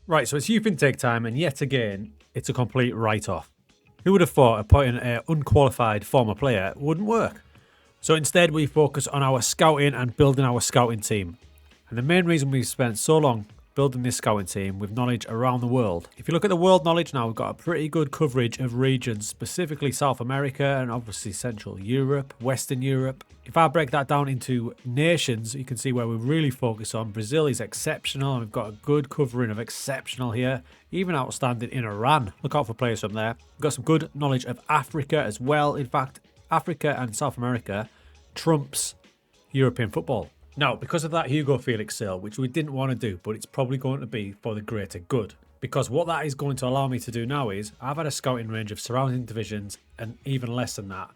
Right, so it's youth intake time, and yet again, it's a complete write-off. Who would have thought appointing an unqualified former player wouldn't work? So instead, we focus on our scouting and building our scouting team. And the main reason we've spent so long building this scouting team with knowledge around the world. If you look at the world knowledge now, we've got a pretty good coverage of regions, specifically South America and obviously Central Europe, Western Europe. If I break that down into nations, you can see where we really focus on. Brazil is exceptional, and we've got a good covering of exceptional here, even outstanding in Iran. Look out for players from there. We've got some good knowledge of Africa as well. In fact, Africa and South America trumps European football. Now, because of that Hugo Felix sale, which we didn't want to do, but it's probably going to be for the greater good. Because what that is going to allow me to do now is, I've had a scouting range of surrounding divisions and even less than that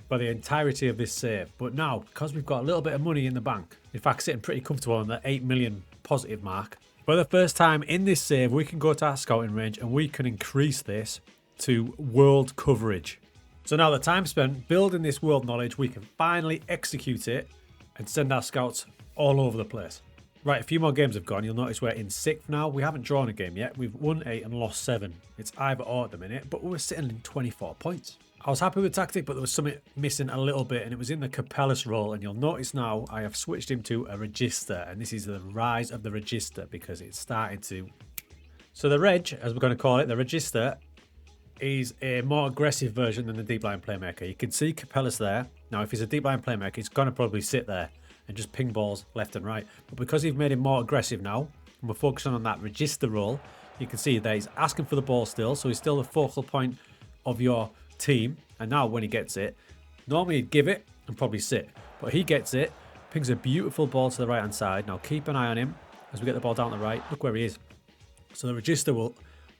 for the entirety of this save. But now, because we've got a little bit of money in the bank, in fact sitting pretty comfortable on the 8 million positive mark, for the first time in this save, we can go to our scouting range and we can increase this to world coverage. So now the time spent building this world knowledge, we can finally execute it and send our scouts all over the place. Right, a few more games have gone. You'll notice we're in 6th now. We haven't drawn a game yet. We've won 8 and lost 7. It's either or at the minute, but we're sitting in 24 points. I was happy with the tactic, but there was something missing a little bit, and it was in the Capellas role. And you'll notice now I have switched him to a Regista, and this is the rise of the Regista because it's starting to... So the Reg, as we're going to call it, the Regista, is a more aggressive version than the deep line playmaker. You can see Capellas there. Now, if he's a deep line playmaker, he's going to probably sit there and just ping balls left and right. But because you've made him more aggressive now, and we're focusing on that Regista role, you can see that he's asking for the ball still, so he's still the focal point of your team. And now when he gets it, normally he'd give it and probably sit. But he gets it, pings a beautiful ball to the right-hand side. Now keep an eye on him as we get the ball down the right. Look where he is. So the Regista will,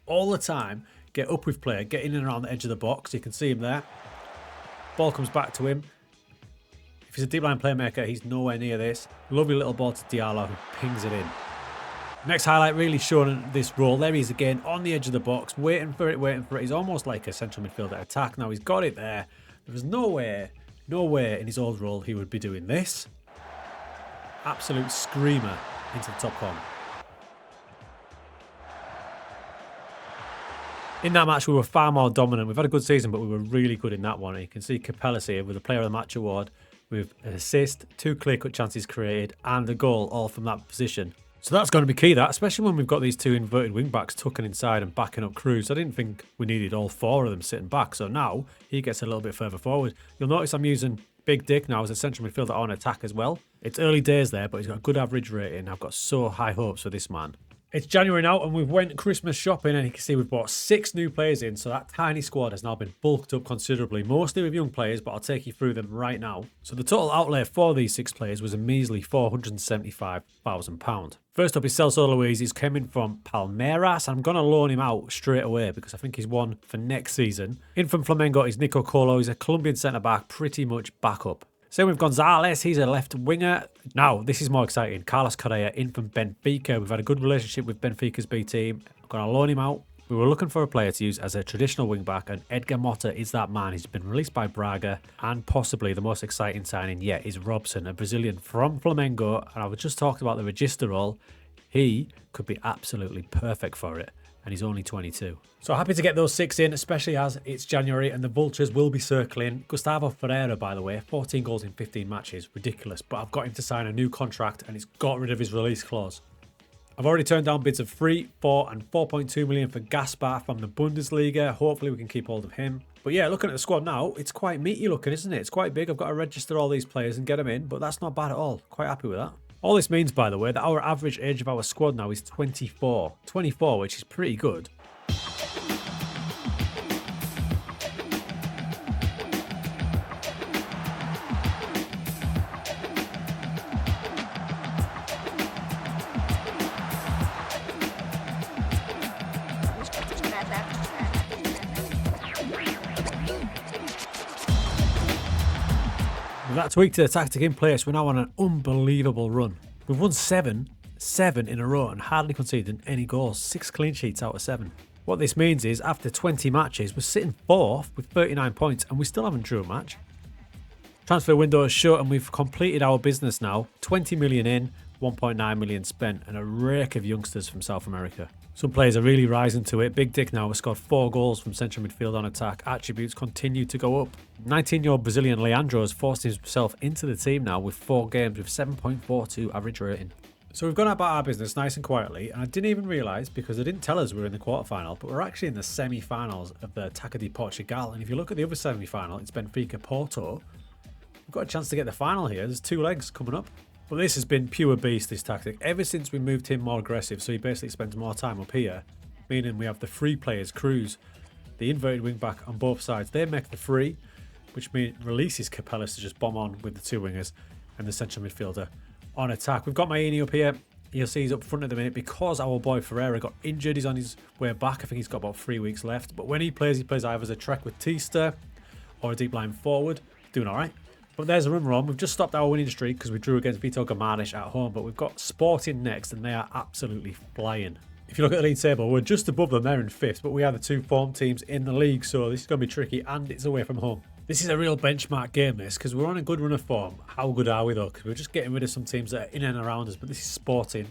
all the time, get up with player, get in and around the edge of the box. You can see him there. Ball comes back to him. If he's a deep line playmaker, he's nowhere near this. Lovely little ball to Diallo, who pings it in. Next highlight really showing this role. There he is again on the edge of the box, waiting for it. He's almost like a central midfielder attack. Now he's got it there. There was nowhere in his old role he would be doing this. Absolute screamer into the top corner. In that match, we were far more dominant. We've had a good season, but we were really good in that one. And you can see Capellas here with the Player of the Match award, with an assist, 2 clear-cut chances created, and a goal, all from that position. So that's going to be key, that, especially when we've got these 2 inverted wing-backs tucking inside and backing up Cruz. I didn't think we needed all 4 of them sitting back, so now he gets a little bit further forward. You'll notice I'm using Big Dick now as a central midfielder on attack as well. It's early days there, but he's got a good average rating. I've got so high hopes for this man. It's January now, and we've went Christmas shopping, and you can see we've brought 6 new players in, so that tiny squad has now been bulked up considerably, mostly with young players, but I'll take you through them right now. So the total outlay for these 6 players was a measly £475,000. First up is Celso Luis. He's coming from Palmeiras, and I'm going to loan him out straight away because I think he's one for next season. In from Flamengo is Nico Colo. He's a Colombian centre-back, pretty much backup. Same with Gonzalez, he's a left winger. Now, this is more exciting. Carlos Correa in from Benfica. We've had a good relationship with Benfica's B team. I'm going to loan him out. We were looking for a player to use as a traditional wing-back, and Edgar Mota is that man. He's been released by Braga, and possibly the most exciting signing yet is Robson, a Brazilian from Flamengo. And I've just talked about the Regista role. He could be absolutely perfect for it, and he's only 22. So happy to get those 6 in, especially as it's January and the Vultures will be circling. Gustavo Ferreira, by the way, 14 goals in 15 matches. Ridiculous, but I've got him to sign a new contract and it's got rid of his release clause. I've already turned down bids of 3, 4 and 4.2 million for Gaspar from the Bundesliga. Hopefully we can keep hold of him. But yeah, looking at the squad now, it's quite meaty looking, isn't it? It's quite big. I've got to register all these players and get them in, but that's not bad at all. Quite happy with that. All this means, by the way, that our average age of our squad now is 24. 24, which is pretty good. With that tweak to the tactic in place, we're now on an unbelievable run. We've won 7 in a row and hardly conceded any goals. 6 clean sheets out of 7. What this means is, after 20 matches, we're sitting 4th with 39 points and we still haven't drew a match. Transfer window is shut and we've completed our business now. 20 million in, 1.9 million spent, and a rake of youngsters from South America. Some players are really rising to it. Big Dick now has scored 4 goals from central midfield on attack. Attributes continue to go up. 19-year-old Brazilian Leandro has forced himself into the team now with 4 games with 7.42 average rating. So we've gone about our business nice and quietly, and I didn't even realise, because they didn't tell us we were in the quarterfinal, but we're actually in the semi-finals of the TATO de Portugal. And if you look at the other semi-final, it's Benfica Porto. We've got a chance to get the final here. There's 2 legs coming up. But this has been pure beast, this tactic. Ever since we moved him more aggressive, so he basically spends more time up here, meaning we have the free players, Cruz, the inverted wing back on both sides. They make the free, which releases Capellas to just bomb on with the 2 wingers and the central midfielder on attack. We've got Maini up here. You'll see he's up front at the minute because our boy Ferreira got injured. He's on his way back. I think he's got about 3 weeks left. But when he plays either as a Trequartista or a deep line forward. Doing all right. But there's a run on. We've just stopped our winning streak because we drew against Vitor Guimarães at home. But we've got Sporting next, and they are absolutely flying. If you look at the league table, we're just above them. They're in 5th, but we are the 2 form teams in the league. So this is going to be tricky, and it's away from home. This is a real benchmark game, this, because we're on a good run of form. How good are we, though? Because we're just getting rid of some teams that are in and around us. But this is Sporting,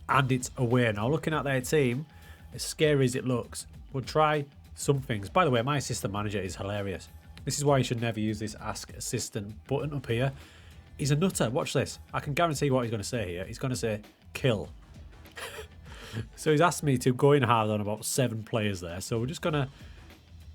and it's away. Now, looking at their team, as scary as it looks, we'll try some things. By the way, my assistant manager is hilarious. This is why you should never use this Ask Assistant button up here. He's a nutter. Watch this. I can guarantee what he's going to say here. He's going to say, kill. So he's asked me to go in hard on about 7 players there. So we're just going to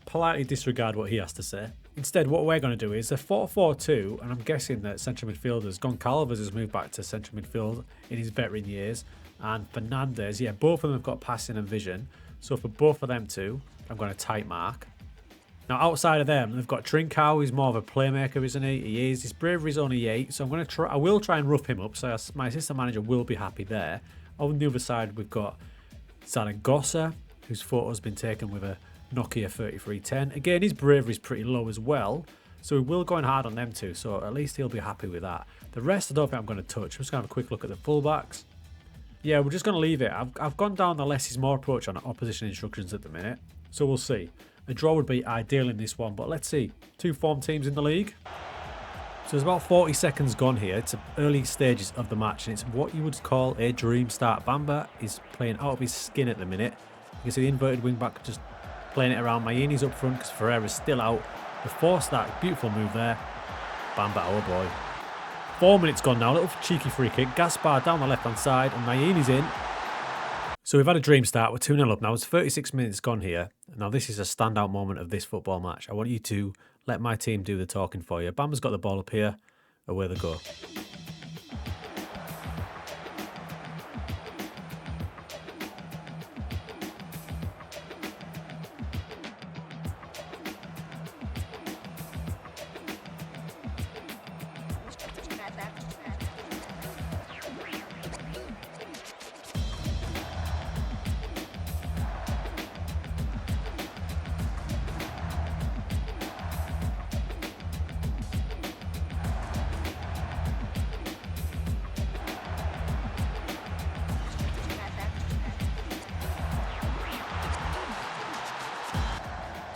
politely disregard what he has to say. Instead, what we're going to do is a 4-4-2, and I'm guessing that central midfielders, Goncalves has moved back to central midfield in his veteran years, and Fernandes, yeah, both of them have got passing and vision. So for both of them two, I'm going to tight mark. Now, outside of them, they've got Trincao, who's more of a playmaker, isn't he? He is. His bravery's only 8, so I will try and rough him up, so my assistant manager will be happy there. On the other side, we've got Zaragoza, whose photo's been taken with a Nokia 3310. Again, his bravery's pretty low as well, so we will go in hard on them too, so at least he'll be happy with that. The rest, I don't think I'm going to touch. I'm just going to have a quick look at the fullbacks. Yeah, we're just going to leave it. I've gone down the less is more approach on opposition instructions at the minute, so we'll see. A draw would be ideal in this one, but let's see. 2 form teams in the league. So there's about 40 seconds gone here. It's early stages of the match, and it's what you would call a dream start. Bamba is playing out of his skin at the minute. You can see the inverted wing back just playing it around. Maini's up front because Ferreira's still out. The force that beautiful move there. Bamba, our boy. 4 minutes gone now. A little cheeky free kick. Gaspar down the left-hand side, and Maini's in. So we've had a dream start. We're 2-0 up now. It's 36 minutes gone here. Now this is a standout moment of this football match. I want you to let my team do the talking for you. Bamba's got the ball up here. Away they go.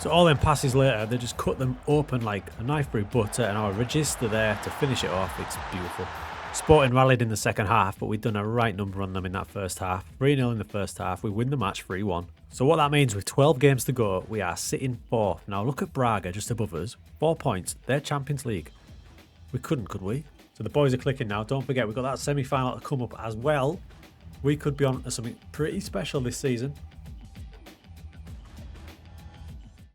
So all them passes later, they just cut them open like a knife through butter, and our Regista there to finish it off. It's beautiful. Sporting rallied in the second half, but we'd done a right number on them in that first half. 3-0 in the first half. We win the match 3-1. So what that means, with 12 games to go, we are sitting 4th. Now look at Braga just above us. 4 points. They're Champions League. We couldn't, could we? So the boys are clicking now. Don't forget, we've got that semi-final to come up as well. We could be on to something pretty special this season.